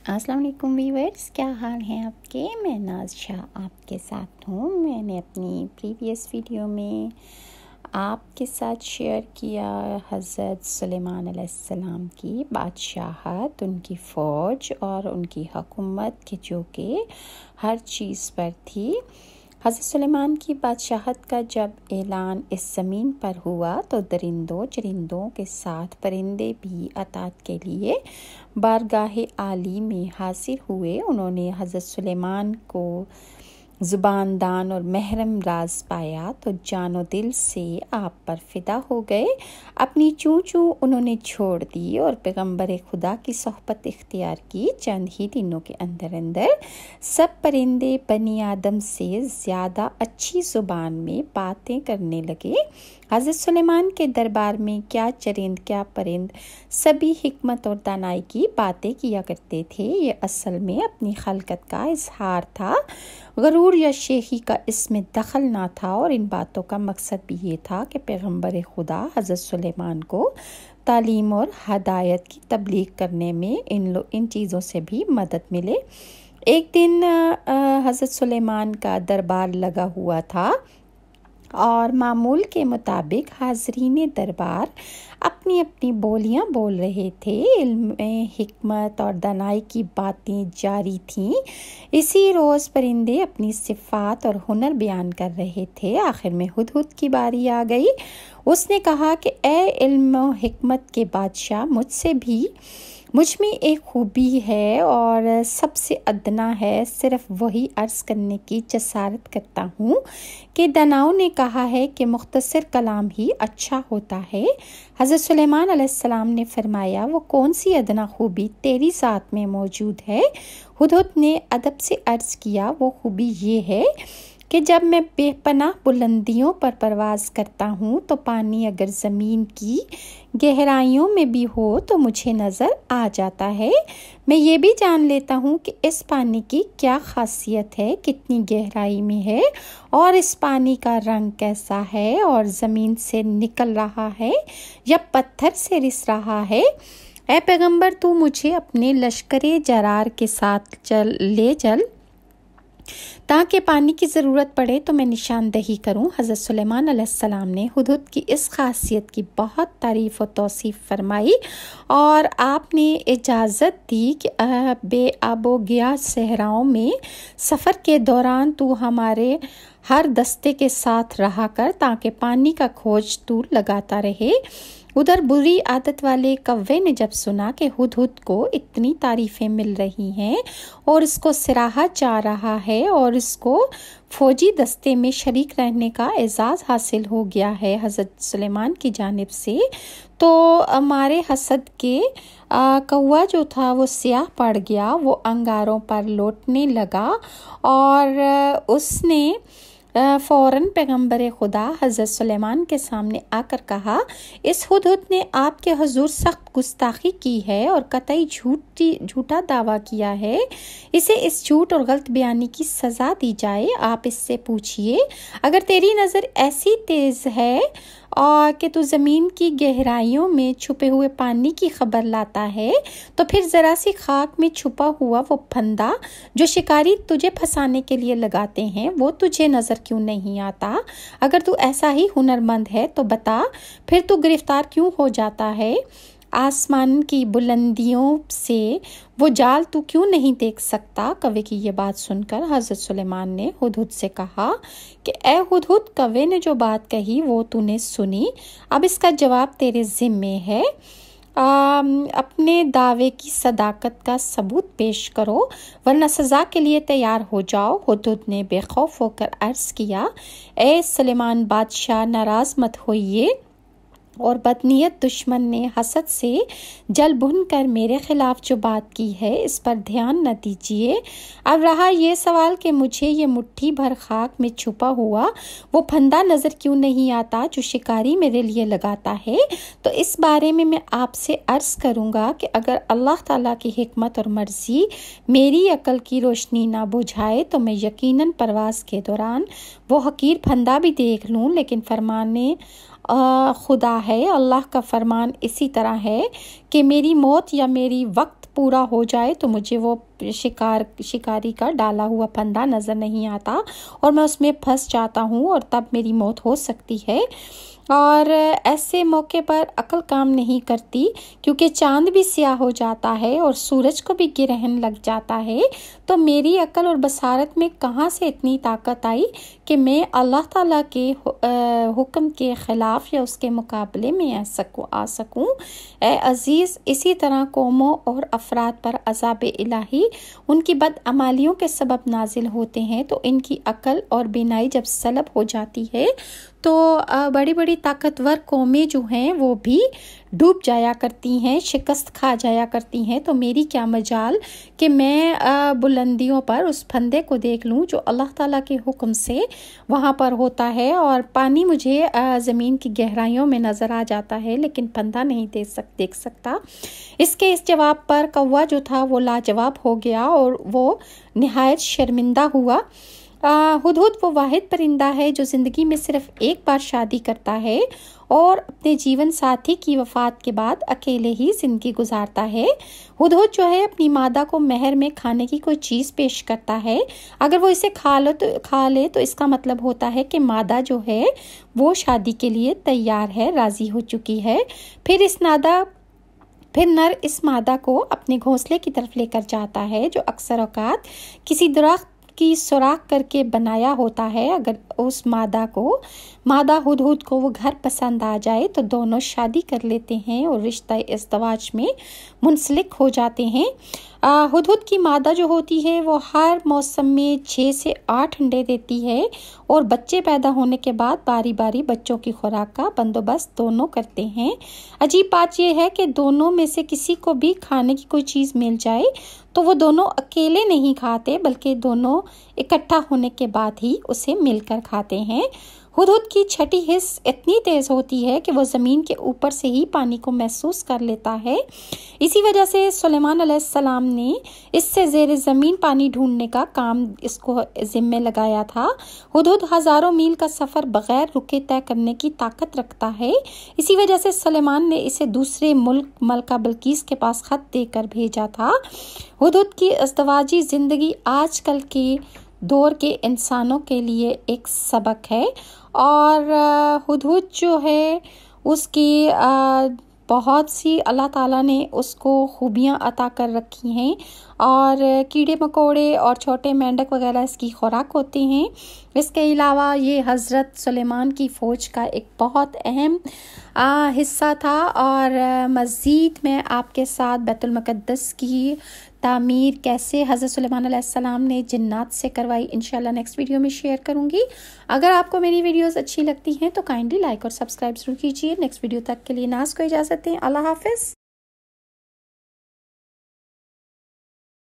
السلام علیکم ویورز، کیا حال ہیں آپ کے؟ میں ناز شاہ آپ کے ساتھ ہوں۔ میں نے اپنی پریویس ویڈیو میں آپ کے ساتھ شیئر کیا حضرت سلیمان علیہ السلام کی بادشاہت، ان کی فوج اور ان کی حکومت کہ جو کہ ہر چیز پر تھی۔ حضرت سلیمان کی بادشاہت کا جب اعلان اس زمین پر ہوا تو درندوں چرندوں کے ساتھ پرندے بھی اطاعت کے لیے بارگاہ عالی میں حاضر ہوئے۔ انہوں نے حضرت سلیمان کو زبان دان اور محرم راز پایا تو جان و دل سے آپ پر فدا ہو گئے۔ اپنی چوں چوں انہوں نے چھوڑ دی اور پیغمبر خدا کی صحبت اختیار کی۔ چند ہی دنوں کے اندر سب پرندے بنی آدم سے زیادہ اچھی زبان میں باتیں کرنے لگے۔ حضرت سلیمان کے دربار میں کیا چرند کیا پرند سبھی حکمت اور دانائی کی باتیں کیا کرتے تھے۔ یہ اصل میں اپنی خلقت کا اظہار تھا، غرور یا شیخی کا اس میں دخل نہ تھا، اور ان باتوں کا مقصد بھی یہ تھا کہ پیغمبر خدا حضرت سلیمان کو تعلیم اور ہدایت کی تبلیغ کرنے میں ان چیزوں سے بھی مدد ملے۔ ایک دن حضرت سلیمان کا دربار لگا ہوا تھا اور معمول کے مطابق حاضرین دربار اپنی اپنی بولیاں بول رہے تھے۔ علم حکمت اور دانائی کی باتیں جاری تھیں۔ اسی روز پرندے اپنی صفات اور ہنر بیان کر رہے تھے۔ آخر میں ہدہد کی باری آ گئی۔ اس نے کہا کہ اے علم و حکمت کے بادشاہ، مجھ میں ایک خوبی ہے اور سب سے ادنا ہے، صرف وہی عرض کرنے کی جسارت کرتا ہوں کہ داناؤں نے کہا ہے کہ مختصر کلام ہی اچھا ہوتا ہے۔ حضرت سلیمان علیہ السلام نے فرمایا، وہ کون سی ادنا خوبی تیری ذات میں موجود ہے؟ ہدہد نے ادب سے عرض کیا، وہ خوبی یہ ہے کہ جب میں بے پناہ بلندیوں پر پرواز کرتا ہوں تو پانی اگر زمین کی گہرائیوں میں بھی ہو تو مجھے نظر آ جاتا ہے۔ میں یہ بھی جان لیتا ہوں کہ اس پانی کی کیا خاصیت ہے، کتنی گہرائی میں ہے اور اس پانی کا رنگ کیسا ہے، اور زمین سے نکل رہا ہے یا پتھر سے رس رہا ہے۔ اے پیغمبر، تو مجھے اپنے لشکر جرار کے ساتھ لے چل تاکہ پانی کی ضرورت پڑے تو میں نشاندہی کروں۔ حضرت سلیمان علیہ السلام نے ہدہد کی اس خاصیت کی بہت تعریف و توصیف فرمائی اور آپ نے اجازت دی کہ بے آب و گیا صحراؤں میں سفر کے دوران تو ہمارے ہر دستے کے ساتھ رہا کر تاکہ پانی کا کھوج تو لگاتا رہے۔ ادھر بری عادت والے کوے نے جب سنا کہ ہدہد کو اتنی تعریفیں مل رہی ہیں اور اس کو سراہا جا رہا ہے اور اس کو فوجی دستے میں شریک رہنے کا اعزاز حاصل ہو گیا ہے حضرت سلیمان کی جانب سے، تو ہمارے حسد کے کوا جو تھا وہ سیاہ پڑ گیا۔ وہ انگاروں پر لوٹنے لگا اور اس نے فوراً پیغمبر خدا حضرت سلیمان کے سامنے آ کر کہا، اس ہدہد نے آپ کے حضور سخت گستاخی کی ہے اور قطعی جھوٹا دعویٰ کیا ہے۔ اسے اس جھوٹ اور غلط بیانی کی سزا دی جائے۔ آپ اس سے پوچھئے، اگر تیری نظر ایسی تیز ہے اور کہ تو زمین کی گہرائیوں میں چھپے ہوئے پانی کی خبر لاتا ہے تو پھر ذرا سی خاک میں چھپا ہوا وہ پھندا جو شکاری تجھے پھنسانے کے لیے لگاتے ہیں وہ تجھے نظر کیوں نہیں آتا؟ اگر تو ایسا ہی ہنرمند ہے تو بتا، پھر تو گرفتار کیوں ہو جاتا ہے؟ آسمان کی بلندیوں سے وہ جال تو کیوں نہیں دیکھ سکتا؟ کوے کی یہ بات سن کر حضرت سلیمان نے ہدہد سے کہا کہ اے ہدہد، کوے نے جو بات کہی وہ تو نے سنی، اب اس کا جواب تیرے ذمے ہے۔ اپنے دعوے کی صداقت کا ثبوت پیش کرو ورنہ سزا کے لیے تیار ہو جاؤ۔ ہدہد نے بے خوف ہو کر عرض کیا، اے سلیمان بادشاہ، ناراض مت ہوئیے، اور بدنیت دشمن نے حسد سے جل بھن کر میرے خلاف جو بات کی ہے اس پر دھیان نہ دیجیے۔ اب رہا یہ سوال کہ مجھے یہ مٹھی بھر خاک میں چھپا ہوا وہ پھندا نظر کیوں نہیں آتا جو شکاری میرے لیے لگاتا ہے، تو اس بارے میں آپ سے عرض کروں گا کہ اگر اللہ تعالیٰ کی حکمت اور مرضی میری عقل کی روشنی نہ بجھائے تو میں یقیناً پرواز کے دوران وہ حقیر پھندا بھی دیکھ لوں، لیکن فرمانے خدا ہے، اللہ کا فرمان اسی طرح ہے کہ میری موت یا میری وقت پورا ہو جائے تو مجھے وہ شکاری کا ڈالا ہوا پھندا نظر نہیں آتا اور میں اس میں پھنس جاتا ہوں اور تب میری موت ہو سکتی ہے۔ اور ایسے موقع پر عقل کام نہیں کرتی، کیونکہ چاند بھی سیاہ ہو جاتا ہے اور سورج کو بھی گرہن لگ جاتا ہے۔ تو میری عقل اور بصارت میں کہاں سے اتنی طاقت آئی کہ میں اللہ تعالیٰ کے حکم کے خلاف یا اس کے مقابلے میں آ سکوں۔ اے عزیز، اسی طرح قوموں اور افراد پر عذاب الہی ان کی بدعمالیوں کے سبب نازل ہوتے ہیں، تو ان کی عقل اور بینائی جب سلب ہو جاتی ہے تو بڑی بڑی طاقتور قومیں جو ہیں وہ بھی ڈوب جایا کرتی ہیں، شکست کھا جایا کرتی ہیں۔ تو میری کیا مجال کہ میں بلندیوں پر اس پھندے کو دیکھ لوں جو اللہ تعالیٰ کے حکم سے وہاں پر ہوتا ہے، اور پانی مجھے زمین کی گہرائیوں میں نظر آ جاتا ہے لیکن پھندا نہیں دیکھ سکتا۔ اس جواب پر کوا جو تھا وہ لاجواب ہو گیا اور وہ نہایت شرمندہ ہوا۔ ہدہد وہ واحد پرندہ ہے جو زندگی میں صرف ایک بار شادی کرتا ہے اور اپنے جیون ساتھی کی وفات کے بعد اکیلے ہی زندگی گزارتا ہے۔ ہدہد جو ہے اپنی مادہ کو مہر میں کھانے کی کوئی چیز پیش کرتا ہے، اگر وہ اسے کھا لے تو اس کا مطلب ہوتا ہے کہ مادہ جو ہے وہ شادی کے لیے تیار ہے، راضی ہو چکی ہے۔ پھر نر اس مادہ کو اپنے گھونسلے کی طرف لے کر جاتا ہے، جو اکثر اوقات کسی درخت کی سوراخ کر کے بنایا ہوتا ہے۔ اگر اس مادہ ہدہد کو وہ گھر پسند آ جائے تو دونوں شادی کر لیتے ہیں اور رشتہ ازدواج میں منسلک ہو جاتے ہیں۔ ہدہد کی مادہ جو ہوتی ہے وہ ہر موسم میں 6 سے 8 انڈے دیتی ہے اور بچے پیدا ہونے کے بعد باری باری بچوں کی خوراک کا بندوبست دونوں کرتے ہیں۔ عجیب بات یہ ہے کہ دونوں میں سے کسی کو بھی کھانے کی کوئی چیز مل جائے تو وہ دونوں اکیلے نہیں کھاتے بلکہ دونوں اکٹھا ہونے کے بعد ہی اسے مل کر کھاتے ہیں۔ ہدہد کی چھٹی حس اتنی تیز ہوتی ہے کہ وہ زمین کے اوپر سے ہی پانی کو محسوس کر لیتا ہے۔ اسی وجہ سے سلیمان علیہ السلام نے اس سے زیر زمین پانی ڈھونڈنے کا کام اس کو ذمہ لگایا تھا۔ ہدہد ہزاروں میل کا سفر بغیر رکے طے کرنے کی طاقت رکھتا ہے، اسی وجہ سے سلیمان نے اسے دوسرے ملک ملکہ بلقیس کے پاس خط دے کر بھیجا تھا۔ ہدہد کی ازدواجی زندگی آج کل کے دور کے انسانوں کے لیے ایک سبق ہے، اور ہدہد جو ہے اس کی بہت سی اللہ تعالیٰ نے اس کو خوبیاں عطا کر رکھی ہیں، اور کیڑے مکوڑے اور چھوٹے مینڈک وغیرہ اس کی خوراک ہوتے ہیں۔ اس کے علاوہ یہ حضرت سلیمان کی فوج کا ایک بہت اہم حصہ تھا، اور مزید میں آپ کے ساتھ بیت المقدس کی تعمیر کیسے حضرت سلیمان علیہ السلام نے جنات سے کروائی انشاءاللہ نیکسٹ ویڈیو میں شیئر کروں گی۔ اگر آپ کو میری ویڈیوز اچھی لگتی ہیں تو کائنڈلی لائک اور سبسکرائب ضرور کیجیے۔ نیکسٹ ویڈیو تک کے لیے ناز کو اجازت دیں۔ اللہ حافظ۔